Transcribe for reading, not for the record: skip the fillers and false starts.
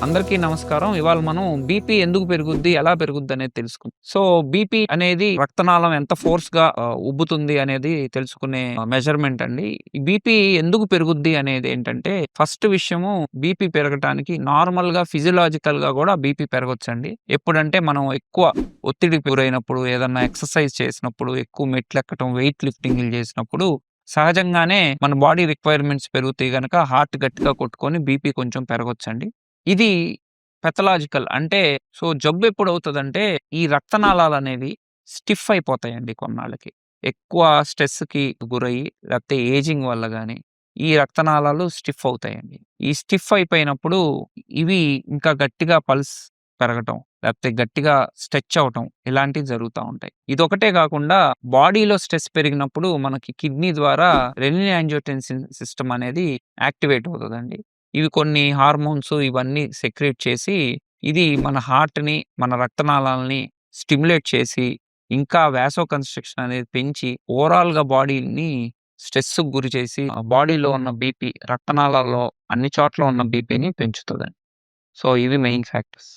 అందరికీ నమస్కారం. ఇవాళ మనం బీపీ ఎందుకు పెరుగుద్ది? ఎలా పెరుగుద్ది? అనేది తెలుసుకుందాం. సో, బీపీ అనేది రక్తనాళం ఎంత ఫోర్స్‌గా ఉబ్బుతుంది అనేది తెలుసుకునే మెజర్‌మెంట్ అండి. ఈ బీపీ ఎందుకు పెరుగుద్ది అనేది ఏంటంటే, ఫస్ట్ విషయము బీపీ పెరగటానికి నార్మల్‌గా ఫిజియోలాజికల్‌గా గూడా బీపీ పెరగొచ్చండి. ఎప్పుడంటే మనం ఎక్కువ ఒత్తిడికి గురైనప్పుడు, ఏదన్నా ఎక్సర్‌సైజ్ చేసినప్పుడు, ఎక్కువ మెట్లెక్కటం, వెయిట్ లిఫ్టింగ్‌లు చేసినప్పుడు సహజంగానే మన బాడీ రిక్వైర్మెంట్స్ పెరుగుతాయి గనక హార్ట్ గట్టిగా కొట్టుకొని బీపీ కొంచెం పెరగొచ్చండి. ఇది పెథలాజికల్. అంటే జబ్బెప్పుడవుతదంటే, ఈ రక్తనాళాలనేవి స్టిఫ్ అయిపోతాయండి కొన్నాళ్ళకి. ఎక్కువ స్ట్రెస్‌కి గురయ్యి, లేకపోతే ఏజింగ్ వల్ల గాని, ఈ రక్తనాళాలు స్టిఫ్ అవుతాయండి. ఈ స్టిఫ్ అయిపోయినప్పుడు ఇవి ఇంకా గట్టిగా పల్స్ పెరగటం, లేకపోతే గట్టిగా స్ట్రెచ్ అవ్వటం ఇలాంటివి జరుగుతా ఉంటాయి. ఇదొకటే గాకుండా బాడీలో స్ట్రెస్ పెరిగినప్పుడు మనకి కిడ్నీ ద్వారా రెనిన్ యాంజియోటెన్సిన్ సిస్టమ్ అనేది యాక్టివేట్ అవుతదండి. ఇవి కొన్ని హార్మోన్స్ ఇవన్నీ సెక్రీట్ చేసి, ఇది మన హార్ట్‌ని, మన రక్తనాళాలని స్టిమ్యులేట్ చేసి, ఇంకా వాసో కన్‌స్ట్రక్షన్ అనేది పెంచి, ఓవరాల్‌గా బాడీని స్ట్రెస్‌కి గురి చేసి, బాడీలో ఉన్న బీపీ రక్తనాళాల్లో అన్ని చోట్ల ఉన్న బీపీని పెంచుతదండి. సో, ఇవి మెయిన్ ఫ్యాక్టర్స్.